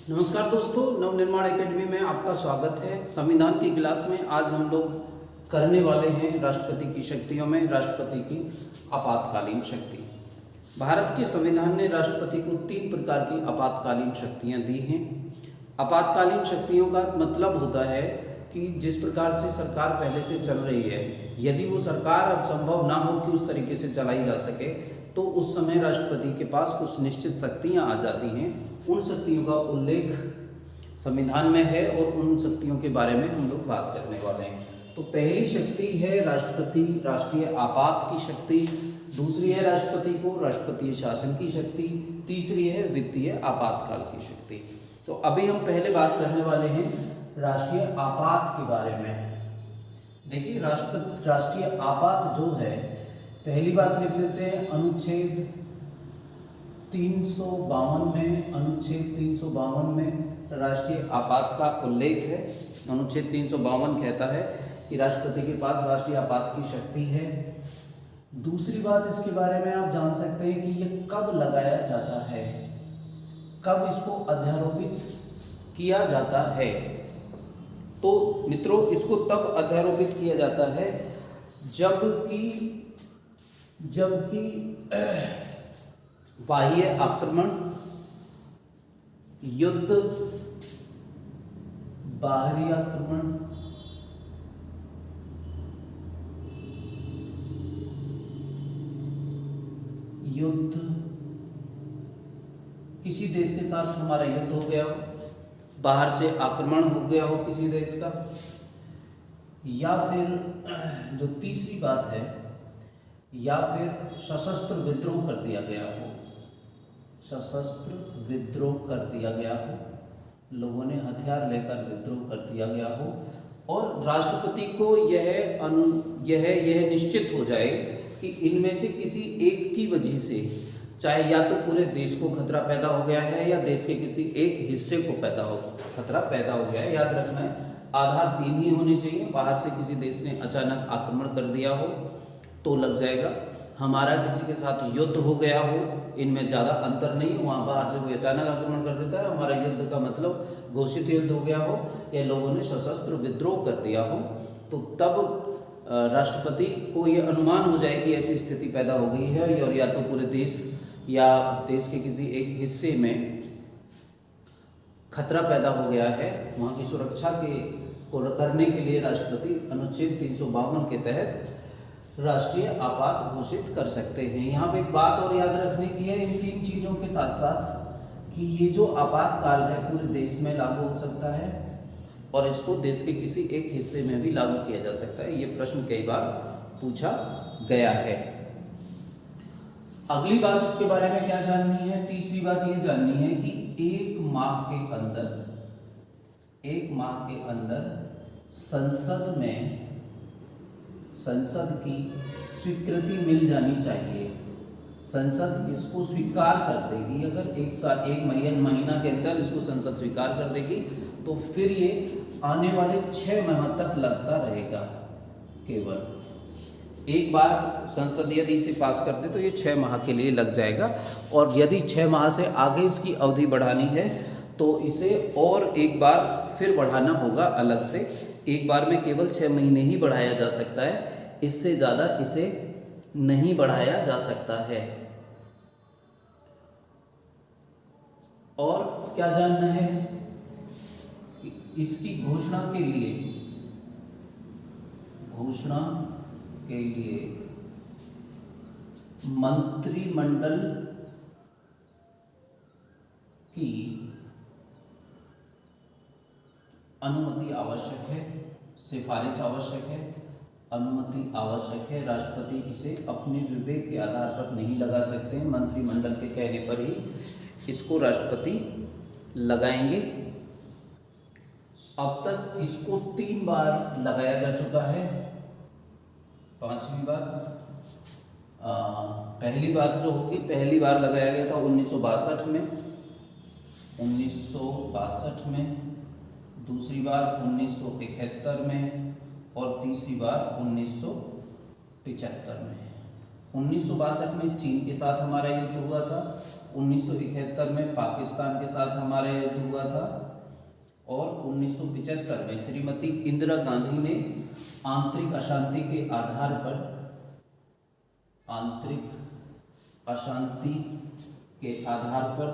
नमस्कार दोस्तों, नवनिर्माण एकेडमी में आपका स्वागत है। संविधान की क्लास में आज हम लोग करने वाले हैं राष्ट्रपति की शक्तियों में राष्ट्रपति की आपातकालीन शक्ति। भारत के संविधान ने राष्ट्रपति को 3 प्रकार की आपातकालीन शक्तियां दी हैं। आपातकालीन शक्तियों का मतलब होता है कि जिस प्रकार से सरकार पहले से चल रही है, यदि वो सरकार अब संभव ना हो कि उस तरीके से चलाई जा सके, तो उस समय राष्ट्रपति के पास कुछ निश्चित शक्तियां आ जाती हैं। उन शक्तियों का उल्लेख संविधान में है और उन शक्तियों के बारे में हम लोग बात करने वाले हैं। तो पहली शक्ति है राष्ट्रपति राष्ट्रीय आपात की शक्ति, दूसरी है राष्ट्रपति को राष्ट्रपतीय शासन की शक्ति, तीसरी है वित्तीय आपातकाल की शक्ति। तो अभी हम पहले बात करने वाले हैं राष्ट्रीय आपात के बारे में। देखिए, राष्ट्रीय आपात जो है, पहली बात लिख लेते हैं अनुच्छेद 352 में। अनुच्छेद 352 में राष्ट्रीय आपात का उल्लेख है। अनुच्छेद 352 कहता है कि राष्ट्रपति के पास राष्ट्रीय आपात की शक्ति है। दूसरी बात इसके बारे में आप जान सकते हैं कि यह कब लगाया जाता है, कब इसको अध्यारोपित किया जाता है। तो मित्रों, इसको तब अध्यारोपित किया जाता है जबकि बाह्य आक्रमण, युद्ध, बाहरी आक्रमण, युद्ध, किसी देश के साथ हमारा युद्ध हो गया हो, बाहर से आक्रमण हो गया हो किसी देश का, या फिर जो तीसरी बात है, या फिर सशस्त्र विद्रोह कर दिया गया हो। सशस्त्र विद्रोह कर दिया गया हो, लोगों ने हथियार लेकर विद्रोह कर दिया गया हो और राष्ट्रपति को यह निश्चित हो जाए कि इनमें से किसी एक की वजह से, चाहे या तो पूरे देश को खतरा पैदा हो गया है या देश के किसी एक हिस्से को खतरा पैदा हो गया है। याद रखना है, आधार 3 ही होने चाहिए। बाहर से किसी देश ने अचानक आक्रमण कर दिया हो तो लग जाएगा, हमारा किसी के साथ युद्ध हो गया हो, इनमें ज़्यादा अंतर नहीं है। वहाँ बाहर से कोई अचानक आक्रमण कर देता है, हमारा युद्ध का मतलब घोषित युद्ध हो गया हो, या लोगों ने सशस्त्र विद्रोह कर दिया हो, तो तब राष्ट्रपति को ये अनुमान हो जाए कि ऐसी स्थिति पैदा हो गई है और या तो पूरे देश या देश के किसी एक हिस्से में खतरा पैदा हो गया है। वहाँ की सुरक्षा को करने के लिए राष्ट्रपति अनुच्छेद 352 के तहत राष्ट्रीय आपात घोषित कर सकते हैं। यहाँ पे एक बात और याद रखने की है इन 3 चीज़ों के साथ साथ कि ये जो आपातकाल है पूरे देश में लागू हो सकता है और इसको देश के किसी एक हिस्से में भी लागू किया जा सकता है। ये प्रश्न कई बार पूछा गया है। अगली बात इसके बारे में क्या जाननी है? तीसरी बात ये जाननी है कि एक माह के अंदर संसद की स्वीकृति मिल जानी चाहिए। संसद इसको स्वीकार कर देगी। अगर एक महीना के अंदर इसको संसद स्वीकार कर देगी तो फिर ये आने वाले 6 माह तक लगता रहेगा। केवल एक बार संसद यदि इसे पास कर दे तो ये 6 माह के लिए लग जाएगा, और यदि 6 माह से आगे इसकी अवधि बढ़ानी है तो इसे और एक बार फिर बढ़ाना होगा अलग से। एक बार में केवल 6 महीने ही बढ़ाया जा सकता है, इससे ज़्यादा इसे नहीं बढ़ाया जा सकता है। और क्या जानना है कि इसकी घोषणा के लिए मंत्रिमंडल की अनुमति आवश्यक है, सिफारिश आवश्यक है, अनुमति आवश्यक है। राष्ट्रपति इसे अपने विवेक के आधार पर नहीं लगा सकते हैं, मंत्रिमंडल के कहने पर ही इसको राष्ट्रपति लगाएंगे। अब तक इसको 3 बार लगाया जा चुका है। 5वीं बात, पहली बात जो होगी, पहली बार लगाया गया था 1962 में, दूसरी बार 1971 में और तीसरी बार 1975 में। 1962 में चीन के साथ हमारा युद्ध हुआ था, 1971 में पाकिस्तान के साथ हमारा युद्ध हुआ था, और 1975 में श्रीमती इंदिरा गांधी ने आंतरिक अशांति के आधार पर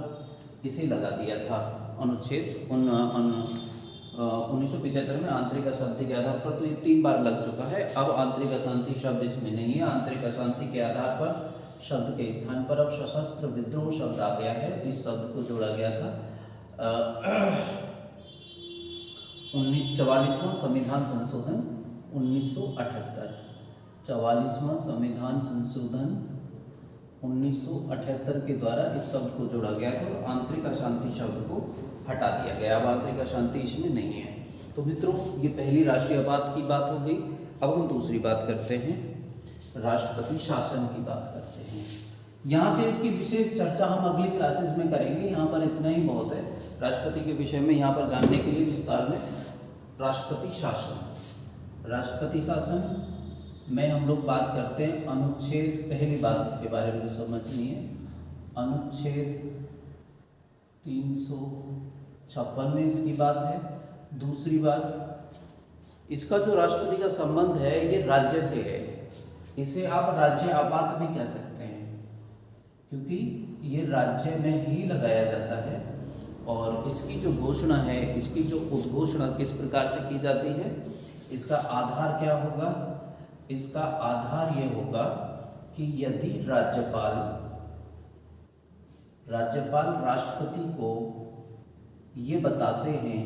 इसे लगा दिया था अनुच्छेद 1975 में आंतरिक अशांति के आधार पर। तो ये 3 बार लग चुका है। अब आंतरिक अशांति शब्द इसमें नहीं है। आंतरिक अशांति के आधार पर शब्द के स्थान पर अब सशस्त्र विद्रोह शब्द आ गया है। इस शब्द को जोड़ा गया था 44वां संविधान संशोधन 1978, 44वां संविधान संशोधन 1978 के द्वारा इस शब्द को जोड़ा गया था और आंतरिक अशांति शब्द को हटा दिया गया। अब आंतरिक अशांति इसमें नहीं है। तो मित्रों, ये पहली राष्ट्रीय आपात की बात हो गई। अब हम दूसरी बात करते हैं, राष्ट्रपति शासन की बात करते हैं। यहाँ से इसकी विशेष चर्चा हम अगली क्लासेस में करेंगे। यहाँ पर इतना ही बहुत है राष्ट्रपति के विषय में। यहाँ पर जानने के लिए विस्तार में राष्ट्रपति शासन में हम लोग बात करते हैं अनुच्छेद, पहली बात इसके बारे में समझनी है, अनुच्छेद 356 में इसकी बात है। दूसरी बात, इसका जो राष्ट्रपति का संबंध है ये राज्य से है। इसे आप राज्य आपात भी कह सकते हैं, क्योंकि ये राज्य में ही लगाया जाता है। और इसकी जो घोषणा है, इसकी जो उद्घोषणा किस प्रकार से की जाती है, इसका आधार क्या होगा? इसका आधार ये होगा कि यदि राज्यपाल राष्ट्रपति को ये बताते हैं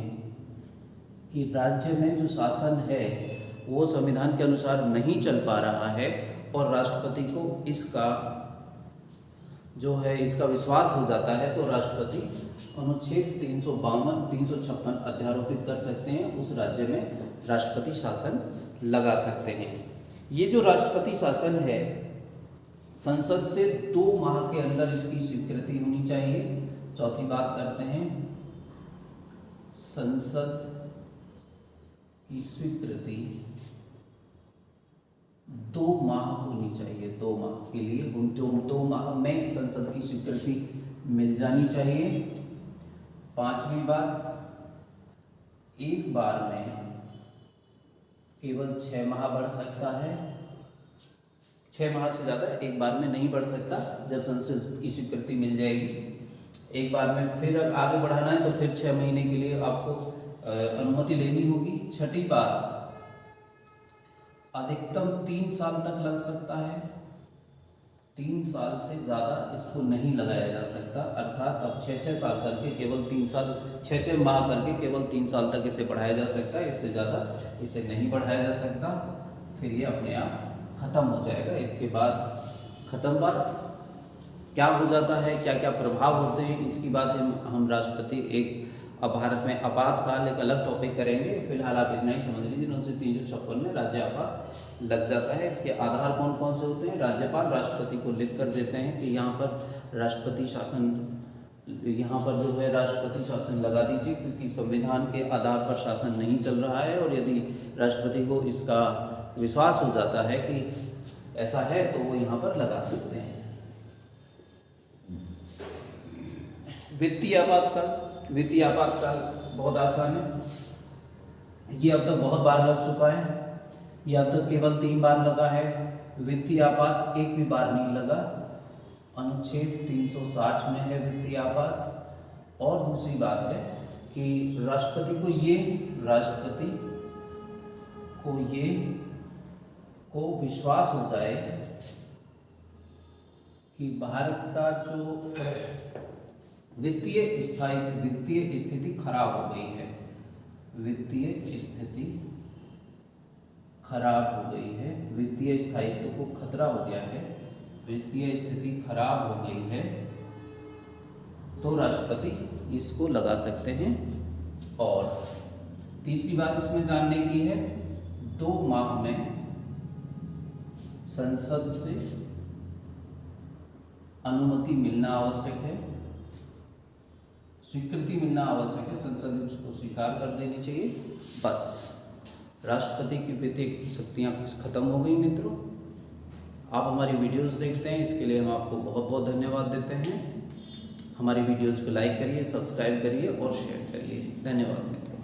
कि राज्य में जो शासन है वो संविधान के अनुसार नहीं चल पा रहा है और राष्ट्रपति को इसका जो है इसका विश्वास हो जाता है, तो राष्ट्रपति अनुच्छेद 352, 356 अध्यारोपित कर सकते हैं। उस राज्य में राष्ट्रपति शासन लगा सकते हैं। ये जो राष्ट्रपति शासन है, संसद से 2 माह के अंदर इसकी स्वीकृति होनी चाहिए। चौथी बात करते हैं, संसद की स्वीकृति 2 माह होनी चाहिए। 2 माह के लिए 2 माह में संसद की स्वीकृति मिल जानी चाहिए। 5वीं बात, एक बार में केवल 6 माह बढ़ सकता है। 6 माह से ज़्यादा एक बार में नहीं बढ़ सकता। जब संसद की स्वीकृति मिल जाएगी, एक बार में फिर आगे बढ़ाना है तो फिर 6 महीने के लिए आपको अनुमति लेनी होगी। 6ठी बात, अधिकतम 3 साल तक लग सकता है। 3 साल से ज़्यादा इसको नहीं लगाया जा सकता। अर्थात अब 6 साल करके केवल 3 साल, 6 माह करके केवल 3 साल तक इसे बढ़ाया जा सकता है। इससे ज़्यादा इसे नहीं बढ़ाया जा सकता। फिर ये अपने आप ख़त्म हो जाएगा। इसके बाद ख़त्म बात क्या हो जाता है, क्या क्या प्रभाव होते हैं, इसकी बात हम राष्ट्रपति एक अब भारत में आपातकाल एक अलग टॉपिक करेंगे। फिलहाल आप इतना ही समझ लीजिए। 356 में राज्य आपात लग जाता है। इसके आधार कौन कौन से होते हैं? राज्यपाल राष्ट्रपति को लिख कर देते हैं कि यहाँ पर राष्ट्रपति शासन, यहाँ पर जो है राष्ट्रपति शासन लगा दीजिए, क्योंकि संविधान के आधार पर शासन नहीं चल रहा है। और यदि राष्ट्रपति को इसका विश्वास हो जाता है कि ऐसा है तो वो यहाँ पर लगा सकते हैं। वित्तीय आपातकाल बहुत आसान है। ये अब तक बहुत बार लग चुका है। ये अब तक केवल 3 बार लगा है। वित्तीय आपात एक भी बार नहीं लगा। अनुच्छेद 360 में है वित्तीय आपात। और दूसरी बात है कि राष्ट्रपति को विश्वास हो जाए कि भारत का जो वित्तीय स्थिति खराब हो गई है, वित्तीय स्थिति खराब हो गई है, वित्तीय स्थायित्व को खतरा हो गया है, वित्तीय स्थिति खराब हो गई है, तो राष्ट्रपति इसको लगा सकते हैं। और तीसरी बात इसमें जानने की है, 2 माह में संसद से अनुमति मिलना आवश्यक है, स्वीकृति मिलना आवश्यक है। संसद उसको स्वीकार कर देनी चाहिए। बस राष्ट्रपति की वित्तीय शक्तियां खत्म हो गई मित्रों। आप हमारी वीडियोस देखते हैं, इसके लिए हम आपको बहुत बहुत धन्यवाद देते हैं। हमारी वीडियोस को लाइक करिए, सब्सक्राइब करिए और शेयर करिए। धन्यवाद मित्रों।